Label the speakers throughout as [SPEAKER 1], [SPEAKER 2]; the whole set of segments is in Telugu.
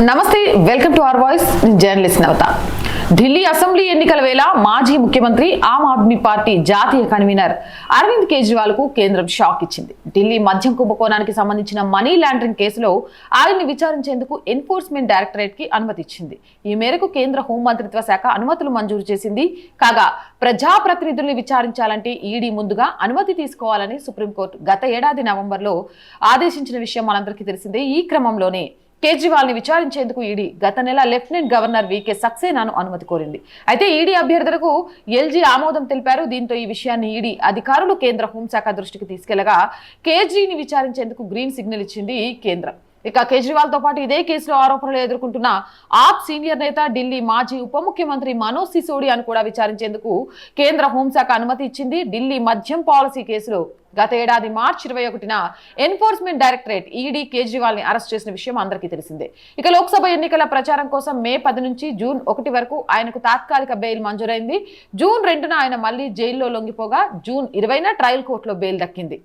[SPEAKER 1] నమస్తే, welcome to our voice. Journalist Navata. Delhi assembly ఎన్నికల వేళ మాజీ ముఖ్యమంత్రి ఆమ్ ఆద్మీ పార్టీ జాతీయ కన్వీనర్ అరవింద్ కేజ్రీవాల్ కు కేంద్రం షాక్ ఇచ్చింది. ఢిల్లీ మద్యం కుంభకోణానికి సంబంధించిన మనీ లాండరింగ్ కేసులో ఆయన్ని విచారించేందుకు ఎన్ఫోర్స్మెంట్ డైరెక్టరేట్ కి అనుమతి ఇచ్చింది. ఈ మేరకు కేంద్ర హోంమంత్రిత్వ శాఖ అనుమతులు మంజూరు చేసింది. కాగా ప్రజాప్రతినిధుల్ని విచారించాలంటే ఈడీ ముందుగా అనుమతి తీసుకోవాలని సుప్రీంకోర్టు గత ఏడాది నవంబర్లో ఆదేశించిన విషయం మనందరికీ తెలిసిందే. ఈ క్రమంలోనే కేజ్రీవాల్ ని విచారించేందుకు ఈడీ గత నెల లెఫ్టినెంట్ గవర్నర్ వీకే సక్సేనాను అనుమతి కోరింది. అయితే ఈడీ అభ్యర్థులకు ఎల్జీ ఆమోదం తెలిపారు. దీంతో ఈ విషయాన్ని ఈడీ అధికారులు కేంద్ర హోంశాఖ దృష్టికి తీసుకెళ్లగా కేజ్రీని విచారించేందుకు గ్రీన్ సిగ్నల్ ఇచ్చింది కేంద్రం. ఇక కేజ్రీవాల్ తో పాటు ఇదే కేసులో ఆరోపణలు ఎదుర్కొంటున్న ఆప్ సీనియర్ నేత ఢిల్లీ మాజీ ఉప ముఖ్యమంత్రి మనోజ్ సిసోడియాను కూడా విచారించేందుకు కేంద్ర హోంశాఖ అనుమతి ఇచ్చింది. ఢిల్లీ మద్యం పాలసీ కేసులో గత ఏడాది మార్చి 21న ఎన్ఫోర్స్మెంట్ డైరెక్టరేట్ ఈడీ కేజ్రీవాల్ ని అరెస్ట్ చేసిన విషయం అందరికీ తెలిసిందే. ఇక లోక్సభ ఎన్నికల ప్రచారం కోసం మే 10 నుంచి జూన్ 1 వరకు ఆయనకు తాత్కాలిక బెయిల్ మంజూరైంది. జూన్ 2న ఆయన మళ్లీ జైల్లో లొంగిపోగా జూన్ 20న ట్రయల్ కోర్టులో బెయిల్ దక్కింది.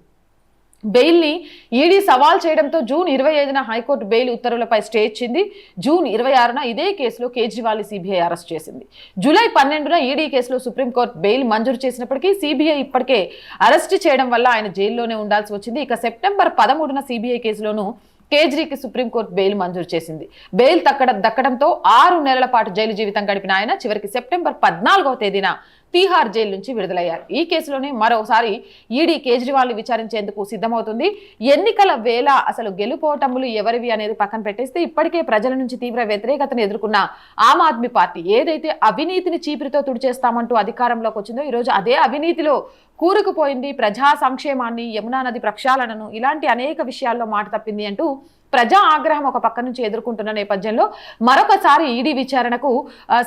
[SPEAKER 1] బెయిల్ ని ఈడీ సవాల్ చేయడంతో జూన్ 25న హైకోర్టు బెయిల్ ఉత్తర్వులపై స్టే ఇచ్చింది. జూన్ 26న ఇదే కేసులో కేజ్రీవాల్ సిబిఐ అరెస్ట్ చేసింది. జూలై 12న ఈడీ కేసులో సుప్రీంకోర్టు బెయిల్ మంజూరు చేసినప్పటికీ సిబిఐ ఇప్పటికే అరెస్ట్ చేయడం వల్ల ఆయన జైల్లోనే ఉండాల్సి వచ్చింది. ఇక సెప్టెంబర్ 13న సిబిఐ కేసులోనూ కేజ్రీకి సుప్రీంకోర్టు బెయిల్ మంజూరు చేసింది. బెయిల్ దక్కడంతో 6 నెలల పాటు జైలు జీవితం గడిపిన ఆయన చివరికి సెప్టెంబర్ 14వ తేదీన తీహార్ జైలు నుంచి విడుదలయ్యారు. ఈ కేసులోనే మరోసారి ఈడీ కేజ్రీవాల్ ని విచారించేందుకు సిద్ధమవుతుంది. ఎన్నికల వేళ అసలు గెలుపోటములు ఎవరివి అనేది పక్కన పెట్టేస్తే ఇప్పటికే ప్రజల నుంచి తీవ్ర వ్యతిరేకతను ఎదుర్కొన్న ఆమ్ ఆద్మీ పార్టీ ఏదైతే అవినీతిని చీపిరితో తుడిచేస్తామంటూ అధికారంలోకి వచ్చిందో ఈరోజు అదే అవినీతిలో కూరుకుపోయింది. ప్రజా సంక్షేమాన్ని, యమునా నది ప్రక్షాళనను, ఇలాంటి అనేక విషయాల్లో మాట తప్పింది అంటూ ప్రజా ఆగ్రహం ఒక పక్క నుంచి ఎదుర్కొంటున్న నేపథ్యంలో మరొకసారి ఈడీ విచారణకు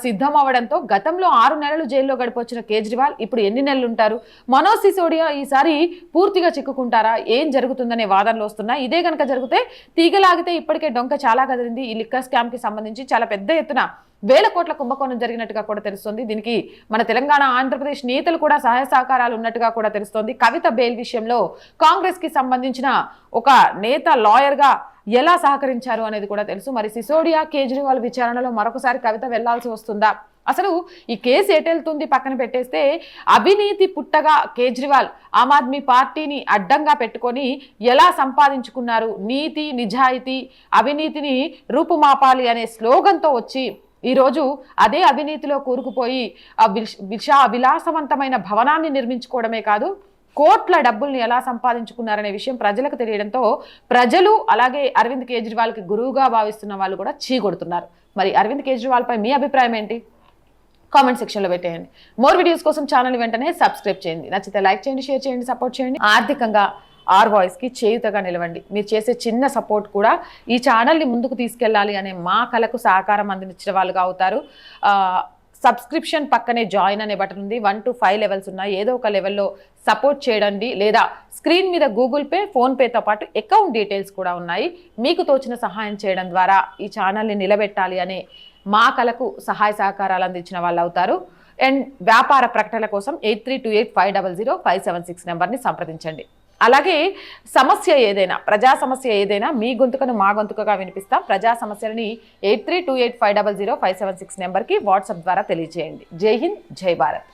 [SPEAKER 1] సిద్ధం అవ్వడంతో గతంలో 6 నెలలు జైల్లో గడిపొచ్చిన కేజ్రీవాల్ ఇప్పుడు ఎన్ని నెలలు ఉంటారు? మనోజ్ సిసోడియా ఈసారి పూర్తిగా చిక్కుకుంటారా? ఏం జరుగుతుందనే వాదనలు వస్తున్నాయి. ఇదే కనుక జరిగితే తీగలాగితే ఇప్పటికే డొంక చాలా కదిలింది. ఈ లిక్కర్ స్కామ్ కి సంబంధించి చాలా పెద్ద ఎత్తున వేల కోట్ల కుంభకోణం జరిగినట్టుగా కూడా తెలుస్తోంది. దీనికి మన తెలంగాణ, ఆంధ్రప్రదేశ్ నేతలు కూడా సహాయ సహకారాలు ఉన్నట్టుగా కూడా తెలుస్తోంది. కవిత బెయిల్ విషయంలో కాంగ్రెస్ కి సంబంధించిన ఒక నేత లాయర్ గా ఎలా సహకరించారు అనేది కూడా తెలుసు. మరి సిసోడియా కేజ్రీవాల్ విచారణలో మరొకసారి కవిత వెళ్లాల్సి వస్తుందా? అసలు ఈ కేసు ఎటెళ్తుంది పక్కన పెట్టేస్తే అవినీతి పుట్టగా కేజ్రీవాల్ ఆమ్ ఆద్మీ పార్టీని అడ్డంగా పెట్టుకొని ఎలా సంపాదించుకున్నారు? నీతి, నిజాయితీ, అవినీతిని రూపుమాపాలి అనే స్లోగన్తో వచ్చి ఈరోజు అదే అవినీతిలో కూరుకుపోయి విలాసవంతమైన భవనాన్ని నిర్మించుకోవడమే కాదు, కోట్ల డబ్బుల్ని ఎలా సంపాదించుకున్నారనే విషయం ప్రజలకు తెలియడంతో ప్రజలు అలాగే అరవింద్ కేజ్రీవాల్ కి గురువుగా భావిస్తున్న వాళ్ళు కూడా చీకొడుతున్నారు. మరి అరవింద్ కేజ్రీవాల్ పై మీ అభిప్రాయం ఏంటి? కామెంట్ సెక్షన్ లో పెట్టేయండి. మోర్ వీడియోస్ కోసం ఛానల్ వెంటనే సబ్స్క్రైబ్ చేయండి. నచ్చితే లైక్ చేయండి, షేర్ చేయండి, సపోర్ట్ చేయండి. ఆర్థికంగా ఆర్ వాయిస్ కి చేయుతగా నిలవండి. మీరు చేసే చిన్న సపోర్ట్ కూడా ఈ ఛానల్ని ముందుకు తీసుకెళ్ళాలి అనే మా కళకు సహకారం అందించిన వాళ్ళుగా అవుతారు. సబ్స్క్రిప్షన్ పక్కనే జాయిన్ అనే బటన్ ఉంది. 1 to 5 లెవెల్స్ ఉన్నాయి. ఏదో ఒక లెవెల్లో సపోర్ట్ చేయండి. లేదా స్క్రీన్ మీద గూగుల్ పే, ఫోన్పేతో పాటు అకౌంట్ డీటెయిల్స్ కూడా ఉన్నాయి. మీకు తోచిన సహాయం చేయడం ద్వారా ఈ ఛానల్ని నిలబెట్టాలి అనే మా కళకు సహాయ సహకారాలు అందించిన వాళ్ళు అవుతారు. అండ్ వ్యాపార ప్రకటనల కోసం 8328500576 నెంబర్ని సంప్రదించండి. అలాగే సమస్య ఏదైనా, ప్రజా సమస్య ఏదైనా మీ గొంతుకను మా గొంతుకగా వినిపిస్తాం. ప్రజా సమస్యలని 8328500576 నెంబర్కి వాట్సాప్ ద్వారా తెలియజేయండి. జై హింద్, జై భారత్.